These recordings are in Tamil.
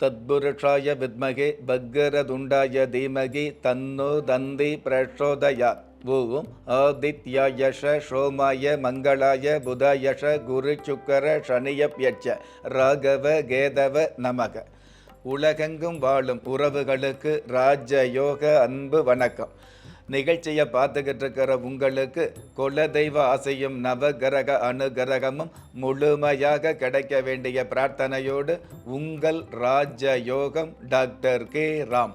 தத்புருஷாய வித்மகே பக்கரதுண்டாய தீமகி தன்னோ தந்தி பிரச்சோதயாத். ஓம் ஆதித்யாயஷ சோமாய மங்களாய புதாயஷ குரு சுக்கர சனியப்யட்ச ராகவ கேதவ நமக. உலகெங்கும் வாழும் உறவுகளுக்கு ராஜயோக அன்பு வணக்கம். நிகழ்ச்சியை பார்த்துக்கிட்டு இருக்கிற உங்களுக்கு குலதெய்வ ஆசையும் நவகிரக அனுகிரகமும் முழுமையாக கிடைக்க வேண்டிய பிரார்த்தனையோடு உங்கள் ராஜயோகம் டாக்டர் கே ராம்.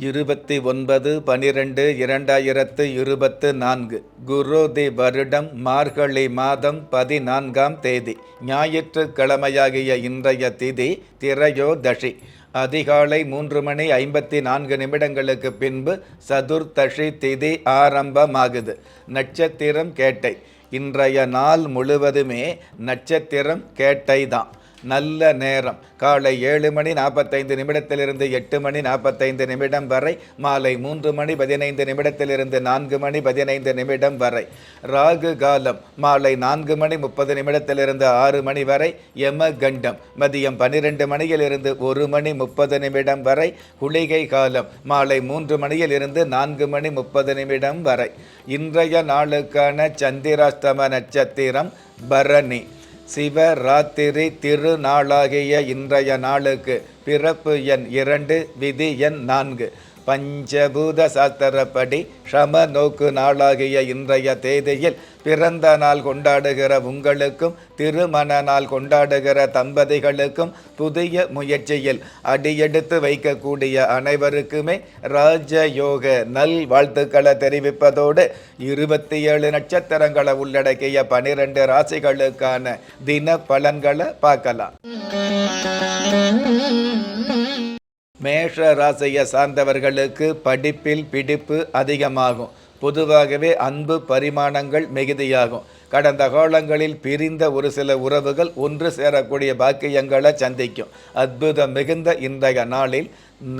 இருபத்தி 9/12/2024 குரோதி வருடம் மார்கழி மாதம் 14ஆம் தேதி ஞாயிற்றுக்கிழமையாகிய இன்றைய திதி திரையோதசி. அதிகாலை 3:54 பின்பு சதுர்த்தசி திதி ஆரம்பமாகுது. நட்சத்திரம் கேட்டை. இன்றைய நாள் முழுவதுமே நட்சத்திரம் கேட்டை தான். நல்ல நேரம் காலை 7:45 8:45 வரை, மாலை 3:15 4:15 வரை. ராகு காலம் மாலை 4:30 6 வரை. யம கண்டம் மதியம் 12 1:30 வரை. குளிகை காலம் மாலை 3 4:30 வரை. இன்றைய நாளுக்கான சந்திராஷ்டம நட்சத்திரம் பரணி. சிவராத்திரி திருநாளாகிய இன்றைய நாளுக்கு பிறப்பு எண் 2, விதி எண் 4. பஞ்சபூத சாஸ்திரப்படி சம நோக்கு நாளாகிய இன்றைய தேதியில் பிறந்த நாள் கொண்டாடுகிற உங்களுக்கும் திருமண நாள் கொண்டாடுகிற தம்பதிகளுக்கும் புதிய முயற்சியில் அடியெடுத்து வைக்கக்கூடிய அனைவருக்குமே ராஜயோக நல் வாழ்த்துக்களை தெரிவிப்பதோடு 27 நட்சத்திரங்களை உள்ளடக்கிய 12 ராசிகளுக்கான தின பலன்களை பார்க்கலாம். மேஷ ராசியை சார்ந்தவர்களுக்கு படிப்பில் பிடிப்பு அதிகமாகும். பொதுவாகவே அன்பு பரிமாணங்கள் மிகுதியாகும். கடந்த காலங்களில் பிரிந்த ஒரு சில உறவுகள் ஒன்று சேரக்கூடிய பாக்கியங்களை சந்திக்கும். அற்புதம் மிகுந்த இன்றைய நாளில்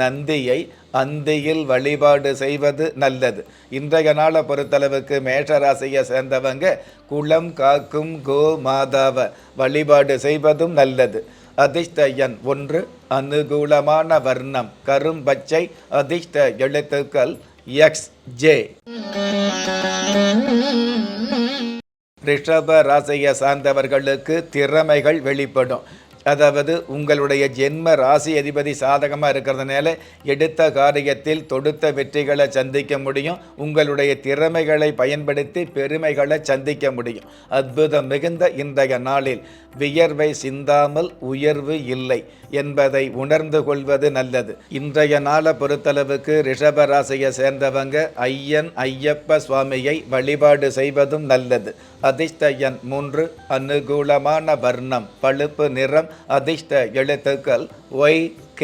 நந்தியை அந்தியில் வழிபாடு செய்வது நல்லது. இன்றைய நாளை பொறுத்தளவுக்கு மேஷராசியை சேர்ந்தவங்க குளம் காக்கும் கோ மாதாவை வழிபாடு செய்வதும் நல்லது. அதிர்ஷ்ட எண் 1. அனுகூலமான வர்ணம் கரும்பச்சை. அதிர்ஷ்ட எழுத்துக்கள் XJ. ரிஷப ராசியை சார்ந்தவர்களுக்கு திறமைகள் வெளிப்படும். அதாவது உங்களுடைய ஜென்ம ராசி அதிபதி சாதகமாக இருக்கிறதுனால எடுத்த காரியத்தில் தொடுத்த வெற்றிகளை சந்திக்க முடியும். உங்களுடைய திறமைகளை பயன்படுத்தி பெருமைகளை சந்திக்க முடியும். அற்புதம் மிகுந்த இன்றைய நாளில் வியர்வை சிந்தாமல் உயர்வு இல்லை என்பதை உணர்ந்து கொள்வது நல்லது. இன்றைய நாளை பொறுத்தளவுக்கு ரிஷப ராசியை சேர்ந்தவங்க ஐயன் ஐயப்ப சுவாமியை வழிபாடு செய்வதும் நல்லது. அதிர்ஷ்ட எண் 3. அனுகூலமான வர்ணம் பழுப்பு நிறம். அதிர்ஷ்ட எழுத்துக்கள் YK.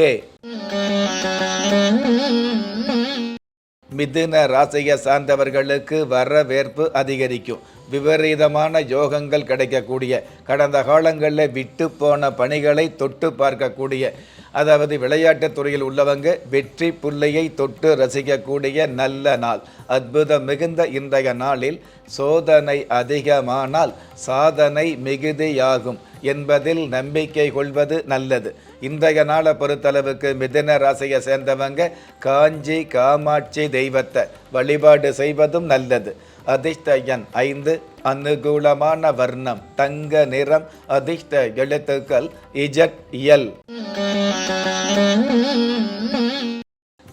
மிதுன ராசியை சார்ந்தவர்களுக்கு வரவேற்பு அதிகரிக்கும். விபரீதமான யோகங்கள் கிடைக்கக்கூடிய, கடந்த காலங்களில் விட்டு போன பணிகளை தொட்டு பார்க்கக்கூடிய, அதாவது விளையாட்டுத் துறையில் உள்ளவங்க வெற்றி புள்ளியை தொட்டு ரசிக்கக்கூடிய நல்ல நாள். அற்புதம் மிகுந்த இன்றைய நாளில் சோதனை அதிகமானால் சாதனை மிகுதியாகும் என்பதில் நம்பிக்கை கொள்வது நல்லது. இன்றைய நாளை பொறுத்தளவுக்கு மிதுன ராசியை சேர்ந்தவங்க காஞ்சி காமாட்சி தெய்வத்தை வழிபாடு செய்வதும் நல்லது. அதிர்ஷ்ட எண் 5. அனுகூலமான வர்ணம் தங்க நிறம். அதிர்ஷ்ட எழுத்துக்கள் ZL.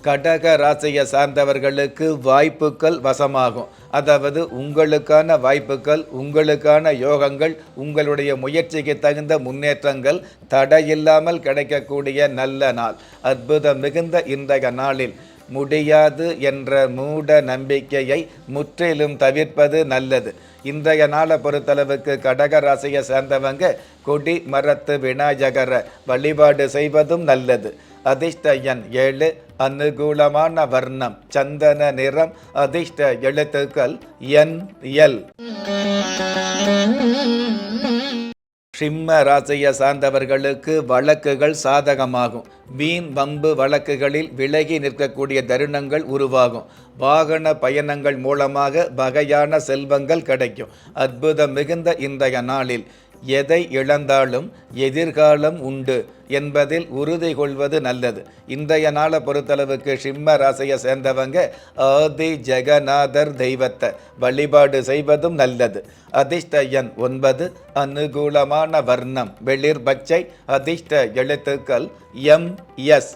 கடக ராசியை சார்ந்தவர்களுக்கு வாய்ப்புகள் வசமாகும். அதாவது உங்களுக்கான வாய்ப்புகள், உங்களுக்கான யோகங்கள், உங்களுடைய முயற்சிக்கு தகுந்த முன்னேற்றங்கள் தடையில்லாமல் கிடைக்கக்கூடிய நல்ல நாள். அற்புதம் மிகுந்த இன்றைய நாளில் முடியாது என்ற மூட நம்பிக்கையை முற்றிலும் தவிர்ப்பது நல்லது. இன்றைய நாளை பொறுத்தளவுக்கு கடக ராசியை சேர்ந்தவங்க கொடி மரத்து விநாயகரை வழிபாடு செய்வதும் நல்லது. அதிர்ஷ்ட எண் 7. அனுகூலமான வர்ணம் சந்தன நிறம். அதிர்ஷ்ட எழுத்துக்கள் NL. சிம்ம ராசியை சார்ந்தவர்களுக்கு வழக்குகள் சாதகமாகும். வீண் வம்பு வழக்குகளில் விலகி நிற்கக்கூடிய தருணங்கள் உருவாகும். வாகன பயணங்கள் மூலமாக வகையான செல்வங்கள் கிடைக்கும். அற்புதம் மிகுந்த இன்றைய நாளில் எதை இழந்தாலும் எதிர்காலம் உண்டு என்பதில் உறுதி கொள்வது நல்லது. இன்றைய நாளை பொறுத்தளவுக்கு சிம்ம ராசியை சேர்ந்தவங்க ஆதி ஜெகநாதர் தெய்வத்தை வழிபாடு செய்வதும் நல்லது. அதிர்ஷ்ட எண் 9. அனுகூலமான வர்ணம் வெளிர் பச்சை. அதிர்ஷ்ட எழுத்துக்கள் MS.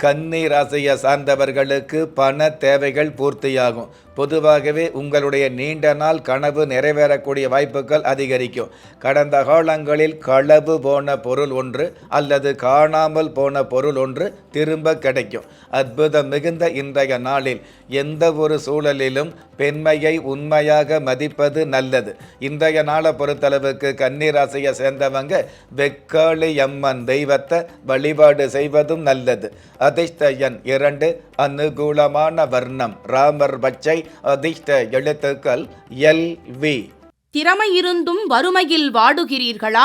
கன்னி ராசியை சார்ந்தவர்களுக்கு பண தேவைகள் பூர்த்தியாகும். பொதுவாகவே உங்களுடைய நீண்ட நாள் கனவு நிறைவேறக்கூடிய வாய்ப்புகள் அதிகரிக்கும். கடந்த காலங்களில் களவு போன பொருள் ஒன்று அல்லது காணாமல் போன பொருள் ஒன்று திரும்ப கிடைக்கும். அற்புதம் மிகுந்த இன்றைய நாளில் எந்த ஒரு சூழலிலும் பெண்மையை உண்மையாக மதிப்பது நல்லது. இன்றைய நாளை பொறுத்தளவுக்கு கன்னி ராசியை சேர்ந்தவங்க வெக்காளி அம்மன் தெய்வத்தை வழிபாடு செய்வதும் நல்லது. அதிர்ஷ்ட எண் 2. அனுகூலமான வர்ணம் ராமர் பச்சை. அதிர்ஷ்ட எழுத்துக்கள் LV. திறமையிருந்தும் வறுமையில் வாடுகிறீர்களா?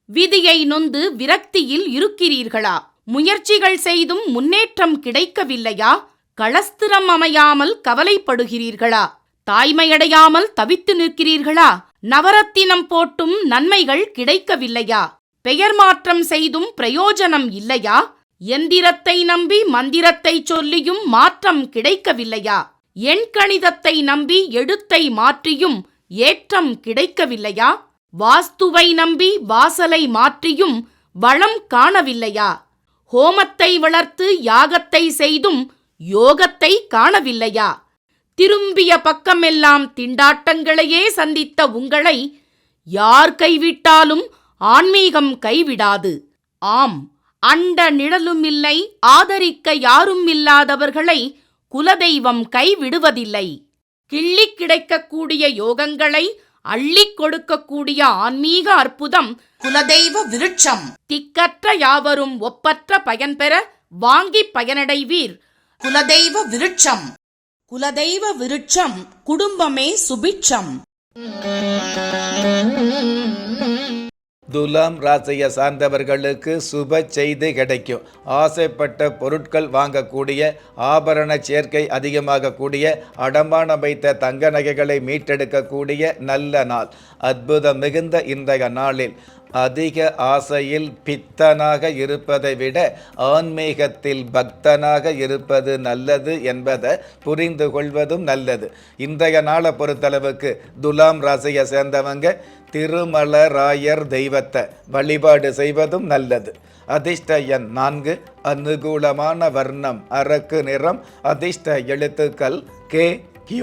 விதியை நொந்து விரக்தியில் இருக்கிறீர்களா? முயற்சிகள் செய்தும் முன்னேற்றம் கிடைக்கவில்லையா? களஸ்திரம் அமையாமல் கவலைப்படுகிறீர்களா? தாய்மையடையாமல் தவித்து நிற்கிறீர்களா? நவரத்தினம் போட்டும் நன்மைகள் கிடைக்கவில்லையா? பெயர் மாற்றம் செய்தும் பிரயோஜனம் இல்லையா? எந்திரத்தை நம்பி மந்திரத்தை சொல்லியும் மாற்றம் கிடைக்கவில்லையா? எண்கணிதத்தை நம்பி எழுத்தை மாற்றியும் ஏற்றம் கிடைக்கவில்லையா? வாஸ்துவை நம்பி வாசலை மாற்றியும் வளம் காணவில்லையா? ஹோமத்தை வளர்த்து யாகத்தை செய்தும் யோகத்தை காணவில்லையா? திரும்பிய பக்கமெல்லாம் திண்டாட்டங்களையே சந்தித்த உங்களை யார் கைவிட்டாலும் ஆன்மீகம் கைவிடாது. ஆம், அண்ட நிழலும் இல்லை, ஆதரிக்க யாரும் இல்லாதவர்களை குலதெய்வம் கைவிடுவதில்லை. கிள்ளி கிடைக்கக்கூடிய யோகங்களை அள்ளிக் கொடுக்கக்கூடிய ஆன்மீக அற்புதம் குலதெய்வ விருட்சம். திக்கற்ற யாவரும் ஒப்பற்ற பயன்பெற வாங்கி பயனடைவீர். குலதெய்வ விருட்சம். குலதெய்வ விருட்சம் குடும்பமே சுபிட்சம். துலாம் ராசியை சார்ந்தவர்களுக்கு சுப செய்தி கிடைக்கும். ஆசைப்பட்ட பொருட்கள் வாங்கக்கூடிய, ஆபரண சேர்க்கை அதிகமாகக்கூடிய, அடமானம் வைத்த தங்க நகைகளை மீட்டெடுக்கக்கூடிய நல்ல நாள். அற்புதம் மிகுந்த இன்றைய நாளில் அதிக ஆசையில் பித்தனாக இருப்பதை விட ஆன்மீகத்தில் பக்தனாக இருப்பது நல்லது என்பதை புரிந்து கொள்வதும் நல்லது. இன்றைய நாளை பொறுத்தளவுக்கு துலாம் ராசியை சேர்ந்தவங்க திருமலராயர் தெய்வத்தை வழிபாடு செய்வதும் நல்லது. அதிர்ஷ்ட எண் 4. அனுகூலமான வர்ணம் அரக்கு நிறம். அதிர்ஷ்ட எழுத்துக்கள் KQ.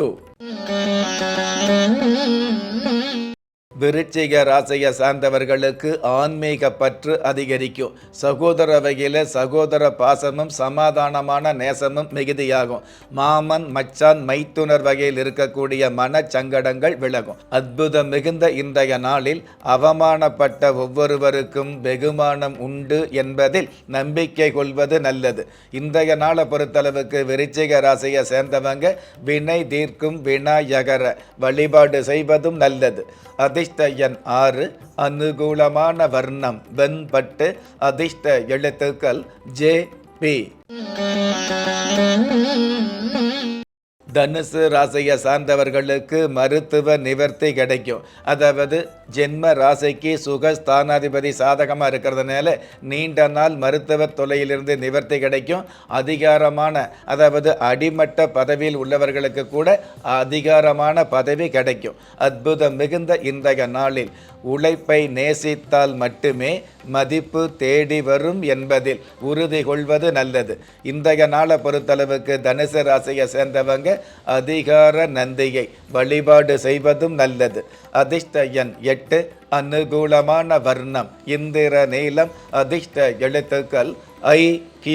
விருச்சிக ராசியை சார்ந்தவர்களுக்கு ஆன்மீக பற்று அதிகரிக்கும். சகோதர வகையில் சகோதர பாசமும் சமாதானமான நேசமும் மிகுதியாகும். மாமன் மச்சான் மைத்துனர் வகையில் இருக்கக்கூடிய மனச்சங்கடங்கள் விலகும். அற்புதம் மிகுந்த இன்றைய நாளில் அவமானப்பட்ட ஒவ்வொருவருக்கும் வெகுமானம் உண்டு என்பதில் நம்பிக்கை கொள்வது நல்லது. இன்றைய நாளை பொறுத்தளவுக்கு விருச்சிக ராசியை சேர்ந்தவங்க வினை தீர்க்கும் விநாயகர வழிபாடு செய்வதும் நல்லது. அதிர்ஷ்ட எண் 6. அனுகூலமான வர்ணம் வெண்பட்டு. அதிர்ஷ்ட எழுத்துக்கள் JP. தனுசு ராசியை சார்ந்தவர்களுக்கு மருத்துவ நிவர்த்தி கிடைக்கும். அதாவது ஜென்ம ராசிக்கு சுகஸ்தானாதிபதி சாதகமாக இருக்கிறதுனால நீண்ட நாள் மருத்துவ தொல்லையிலிருந்து நிவர்த்தி கிடைக்கும். அதிகாரமான, அதாவது அடிமட்ட பதவியில் உள்ளவர்களுக்கு கூட அதிகாரமான பதவி கிடைக்கும். அற்புதம் மிகுந்த இன்றைய நாளில் உழைப்பை நேசித்தால் மட்டுமே மதிப்பு தேடி வரும் என்பதில் உறுதி கொள்வது நல்லது. இன்றைய நாளை பொறுத்தளவுக்கு தனுசு ராசியை சேர்ந்தவங்க அதிகார நந்தியை வழிபாடு செய்வதும் நல்லது. அதிர்ஷ்ட எண் 8. அனுகூலமான வர்ணம் இந்திர நீலம். அதிர்ஷ்ட எழுத்துக்கள் IQ.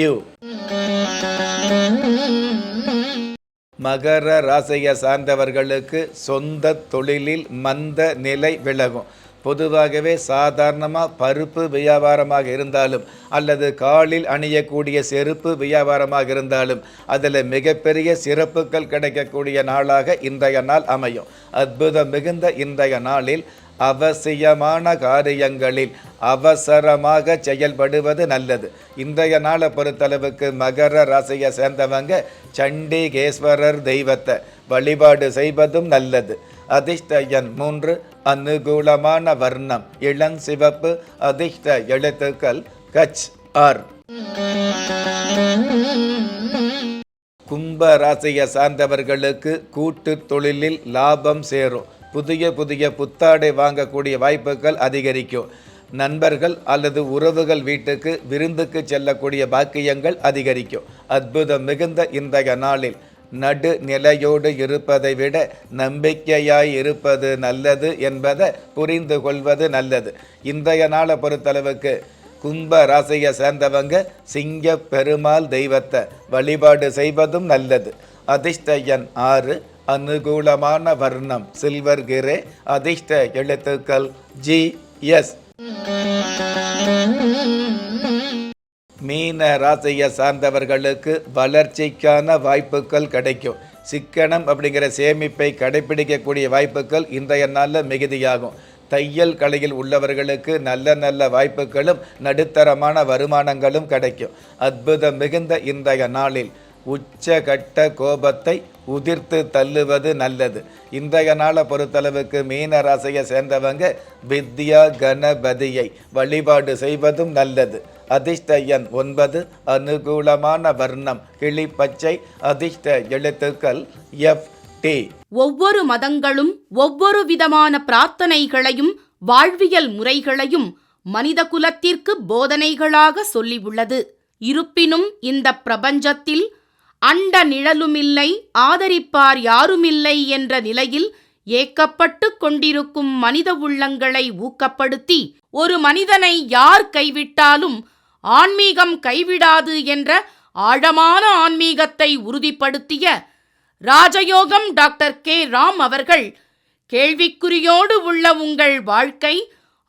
மகர ராசியை சார்ந்தவர்களுக்கு சொந்த தொழிலில் மந்த நிலை விலகும். பொதுவாகவே சாதாரணமாக பருப்பு வியாபாரமாக இருந்தாலும் அல்லது காலில் அணியக்கூடிய செருப்பு வியாபாரமாக இருந்தாலும் அதில் மிகப்பெரிய சிறப்புகள் கிடைக்கக்கூடிய நாளாக இன்றைய நாள் அமையும். அற்புதம் மிகுந்த இன்றைய நாளில் அவசியமான காரியங்களில் அவசரமாக செயல்படுவது நல்லது. இன்றைய நாளை பொறுத்தளவுக்கு மகர ராசியை சேர்ந்தவங்க சண்டிகேஸ்வரர் தெய்வத்தை வழிபாடு செய்வதும் நல்லது. அதிர்ஷ்ட எண் 3, அனுகூலமான வர்ணம் இளஞ்சிவப்பு, அதிர்ஷ்ட எழுத்துக்கள் கச் ஆர். கும்ப ராசியை சார்ந்தவர்களுக்கு கூட்டு தொழிலில் லாபம் சேரும். புதிய புத்தாடை வாங்கக்கூடிய வாய்ப்புகள் அதிகரிக்கும். நண்பர்கள் அல்லது உறவுகள் வீட்டுக்கு விருந்துக்கு செல்லக்கூடிய பாக்கியங்கள் அதிகரிக்கும். அற்புதம் மிகுந்த இன்றைய நாளில் நடுநிலையோடு இருப்பதை விட நம்பிக்கையாய் இருப்பது நல்லது என்பதை புரிந்து கொள்வது நல்லது. இன்றைய நாளை பொறுத்தளவுக்கு கும்ப ராசியை சேர்ந்தவங்க சிங்க பெருமாள் தெய்வத்தை வழிபாடு செய்வதும் நல்லது. அதிர்ஷ்ட எண் 6, அனுகூலமான வர்ணம் சில்வர் கிரே, அதிர்ஷ்ட எழுத்துக்கள் ஜி எஸ். மீன ராசியை சார்ந்தவர்களுக்கு வளர்ச்சிக்கான வாய்ப்புகள் கிடைக்கும். சிக்கனம் அப்படிங்கிற சேமிப்பை கடைபிடிக்கக்கூடிய வாய்ப்புகள் இன்றைய நாளில் மிகுதியாகும். தையல் கலையில் உள்ளவர்களுக்கு நல்ல வாய்ப்புகளும் நடுத்தரமான வருமானங்களும் கிடைக்கும். அற்புதம் மிகுந்த இன்றைய நாளில் உச்சகட்ட கோபத்தை உதிர்த்து தள்ளுவது நல்லது. இன்றைய நாளை பொறுத்தளவுக்கு மீன ராசியை சேர்ந்தவங்க வித்யா கணபதியை வழிபாடு செய்வதும் நல்லது. அதிர்ஷ்ட எண் 9, அனுகூலமான வர்ணம் கிளிப்பச்சை, அதிர்ஷ்ட எழுத்துக்கள் எஃப் டி. ஒவ்வொரு மதங்களும் ஒவ்வொரு விதமான பிரார்த்தனைகளையும் வாழ்வியல் முறைகளையும் மனித குலத்திற்கு போதனைகளாக சொல்லியுள்ளது. இருப்பினும் இந்த பிரபஞ்சத்தில் அண்ட நிழலுமில்லை, ஆதரிப்பார் யாருமில்லை என்ற நிலையில் ஏக்கப்பட்டு கொண்டிருக்கும் மனித உள்ளங்களை ஊக்கப்படுத்தி ஒரு மனிதனை யார் கைவிட்டாலும் ஆன்மீகம் கைவிடாது என்ற ஆழமான ஆன்மீகத்தை உறுதிப்படுத்திய ராஜயோகம் டாக்டர் கே ராம் அவர்கள் கேள்விக்குறியோடு உள்ள உங்கள் வாழ்க்கை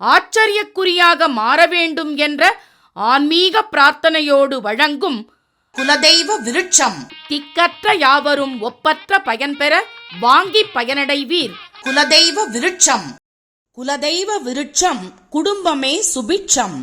ஆச்சரியக்குறியாக மாற வேண்டும் என்ற ஆன்மீக பிரார்த்தனையோடு வழங்கும் குலதெய்வ விருட்சம். திக்கற்ற யாவரும் ஒப்பற்ற பயன்பெற வாங்கி பயனடைவீர். குலதெய்வ விருட்சம். குலதெய்வ விருட்சம் குடும்பமே சுபிட்சம்.